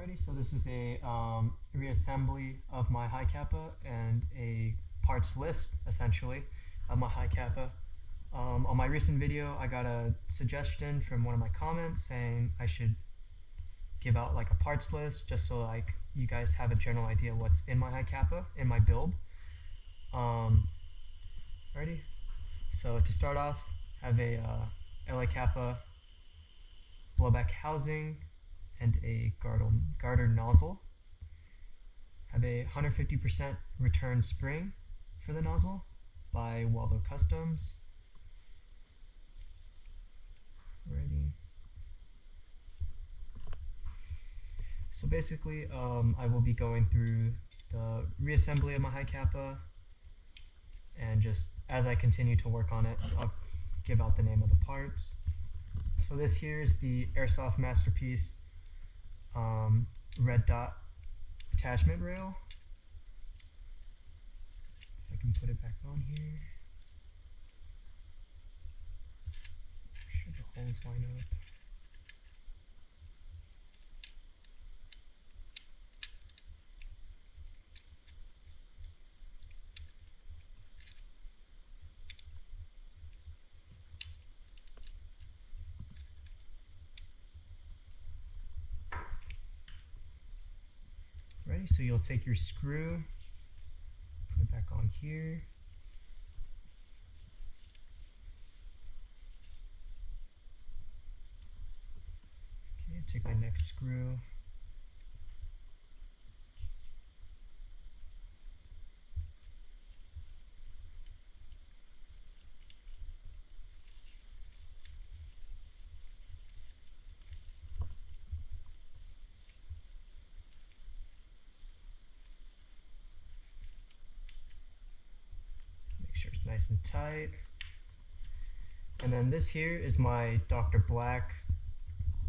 Alrighty, so this is a reassembly of my Hi-Capa and a parts list, essentially, of my Hi-Capa. On my recent video, I got a suggestion from one of my comments saying I should give out like a parts list just so like you guys have a general idea what's in my Hi-Capa, in my build. Alrighty, so to start off, I have a Hi-Capa blowback housing and a garter nozzle. Have a 150% return spring for the nozzle by Waldo Customs. Ready. So basically, I will be going through the reassembly of my Hi-Capa, and just as I continue to work on it, I'll give out the name of the parts. So this here is the Airsoft Masterpiece red dot attachment rail. If I can put it back on here. Make sure the holes line up. Ready? So you'll take your screw, put it back on here. Okay, take my next screw. Make sure it's nice and tight. And then this here is my Dr. Black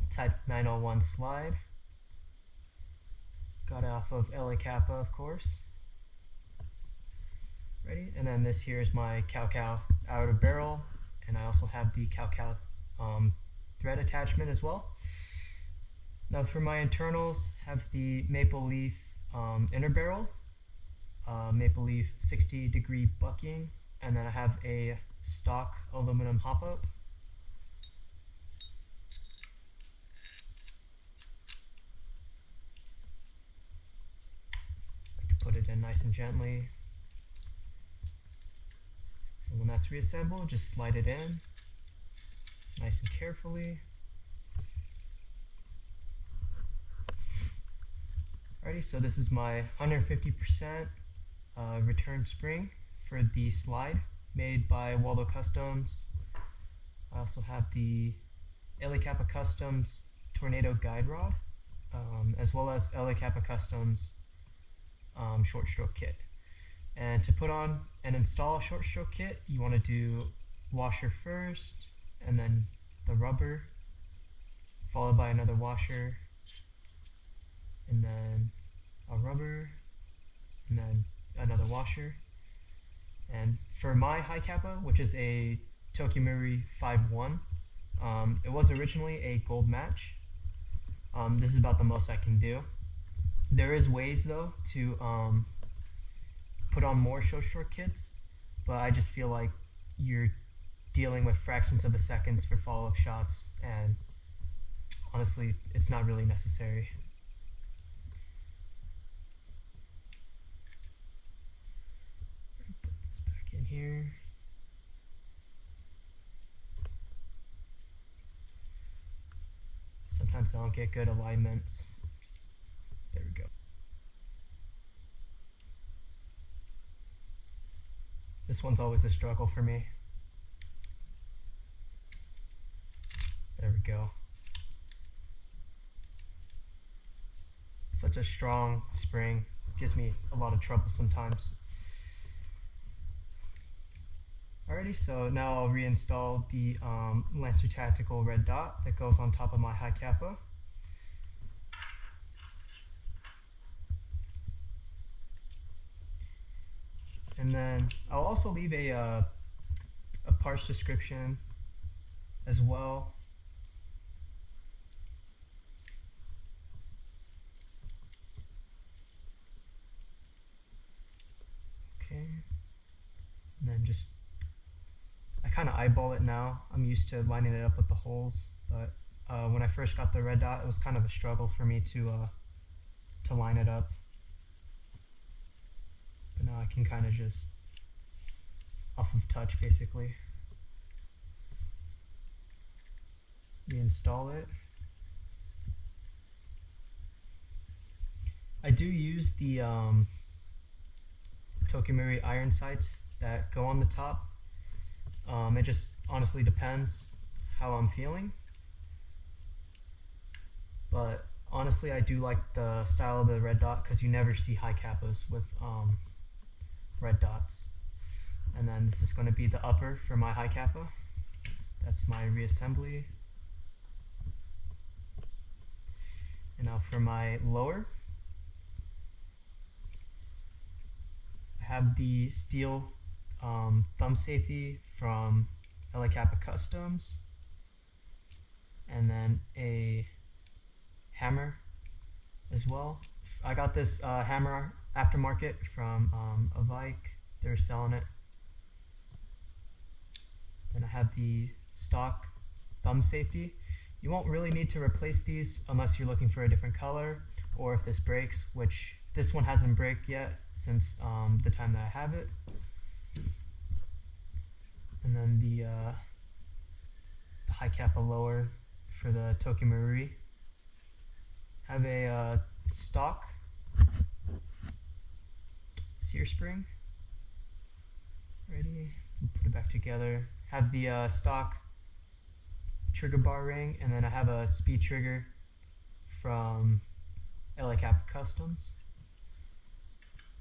Type 901 slide. Got it off of Hi-Capa, of course. Ready? And then this here is my cow outer barrel, and I also have the cow thread attachment as well. Now for my internals, have the maple leaf inner barrel, maple leaf 60-degree bucking, and then I have a stock aluminum hop-up. I like to put it in nice and gently. And when that's reassembled, just slide it in nice and carefully. Alrighty, so this is my 150% return spring for the slide made by Waldo Customs. I also have the Capa Customs Tornado Guide Rod, as well as Capa Customs short stroke kit. And to put on and install a short stroke kit, you want to do washer first, and then the rubber, followed by another washer, and then a rubber, and then another washer. And for my Hi-Capa, which is a Marui 5.1, it was originally a gold match. This is about the most I can do. There is ways though to put on more short stroke kits, but I just feel like you're dealing with fractions of a seconds for follow-up shots, and honestly, it's not really necessary. Put this back in here. Sometimes I don't get good alignments. There we go. This one's always a struggle for me. There we go. Such a strong spring. Gives me a lot of trouble sometimes. Alrighty, so now I'll reinstall the Lancer Tactical red dot that goes on top of my Hi-Capa. And then I'll also leave a parts description as well. kind of eyeball it now. I'm used to lining it up with the holes, but when I first got the red dot, it was kind of a struggle for me to line it up. But now I can kind of just off of touch basically reinstall it. I do use the Marui iron sights that go on the top. It just honestly depends how I'm feeling, but honestly I do like the style of the red dot because you never see Hi-Capas with red dots. And then this is going to be the upper for my Hi-Capa. That's my reassembly. And now for my lower, I have the steel thumb safety from Capa Customs, and then a hammer as well. I got this hammer aftermarket from a Vike. They're selling it. Then I have the stock thumb safety. You won't really need to replace these unless you're looking for a different color or if this breaks, which this one hasn't break yet since the time that I have it. And then the Hi-Capa lower for the Marui. Have a stock sear spring. Ready? We'll put it back together. Have the stock trigger bar ring, and then I have a speed trigger from Capa Customs.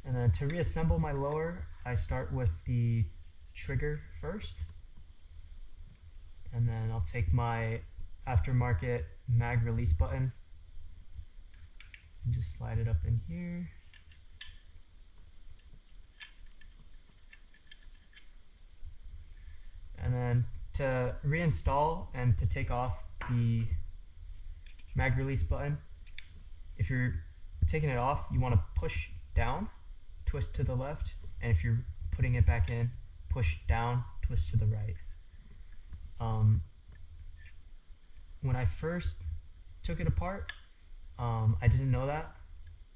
And then to reassemble my lower, I start with the trigger first, and then I'll take my aftermarket mag release button and just slide it up in here. And then to reinstall and to take off the mag release button, if you're taking it off, you want to push down, twist to the left, and if you're putting it back in, push down, twist to the right. When I first took it apart, I didn't know that.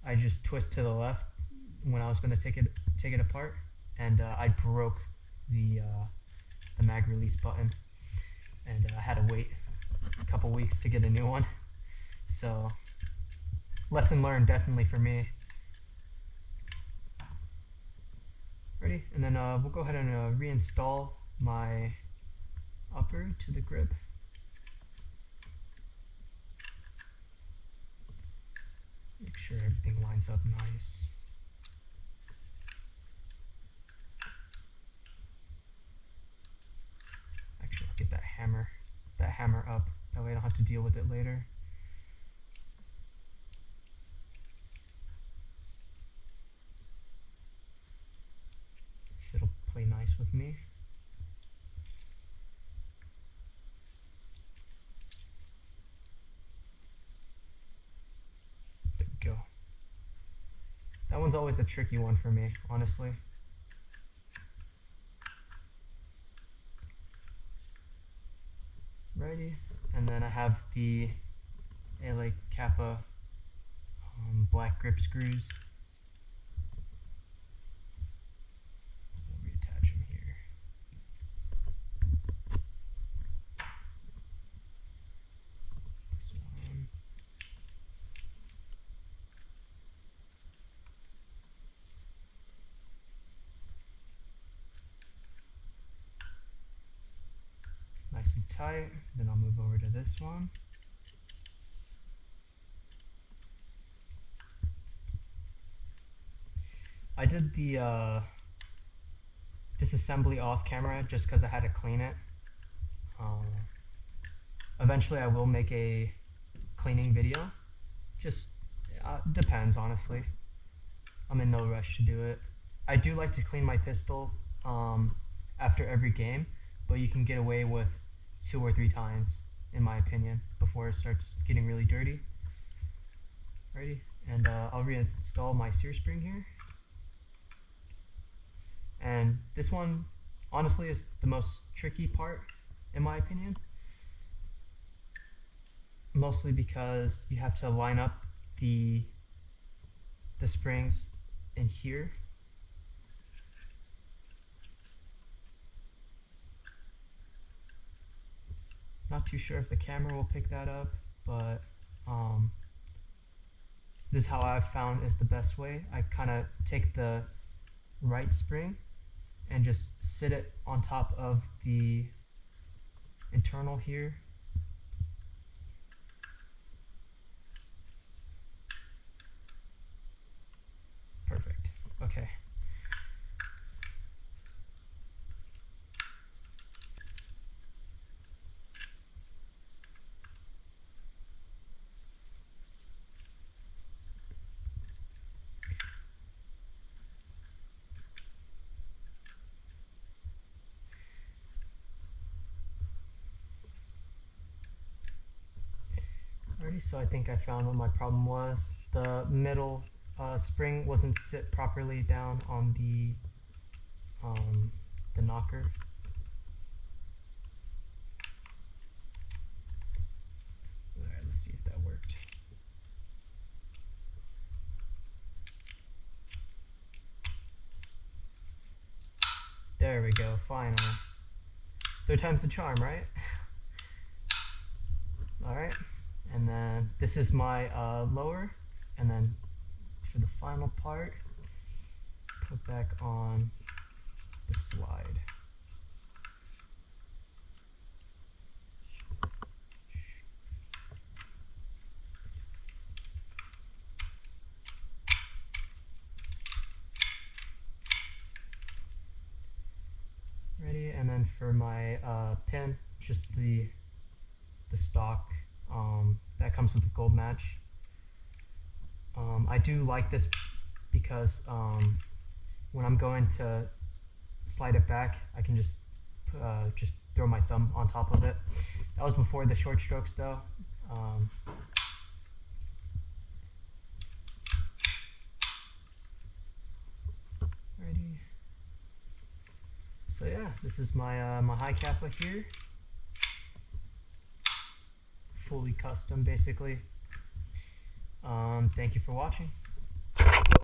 I just twist to the left when I was going to take it apart, and I broke the mag release button, and I had to wait a couple weeks to get a new one. So lesson learned definitely for me. Ready? And then we'll go ahead and reinstall my upper to the grip. Make sure everything lines up nice. Actually, I'll get that hammer up. That way I don't have to deal with it later. It'll play nice with me. There we go. That one's always a tricky one for me, honestly. Righty, and then I have the Capa black grip screws. We'll reattach them here. This one. Nice and tight. Then I'll move over to this one. I did the disassembly off camera just because I had to clean it. Eventually I will make a cleaning video. Just depends, honestly. I'm in no rush to do it. I do like to clean my pistol after every game, but you can get away with 2 or 3 times, in my opinion, before it starts getting really dirty. Ready? And I'll reinstall my sear spring here. And this one, honestly is the most tricky part in my opinion. Mostly because you have to line up the springs in here. Not too sure if the camera will pick that up, but this is how I've found is the best way. I kind of take the right spring and just sit it on top of the internal here. Perfect. Okay. Alrighty, so I think I found what my problem was. The middle spring wasn't sit properly down on the knocker. Alright, let's see if that worked. There we go, finally. Third time's the charm, right? Alright, and then this is my lower, and then for the final part, put back on the slide. Ready, and then for my pin, just the stock that comes with the gold match. I do like this because when I'm going to slide it back, I can just throw my thumb on top of it. That was before the short strokes though. Ready. So yeah, this is my my Hi-Capa here. Fully custom basically. Thank you for watching.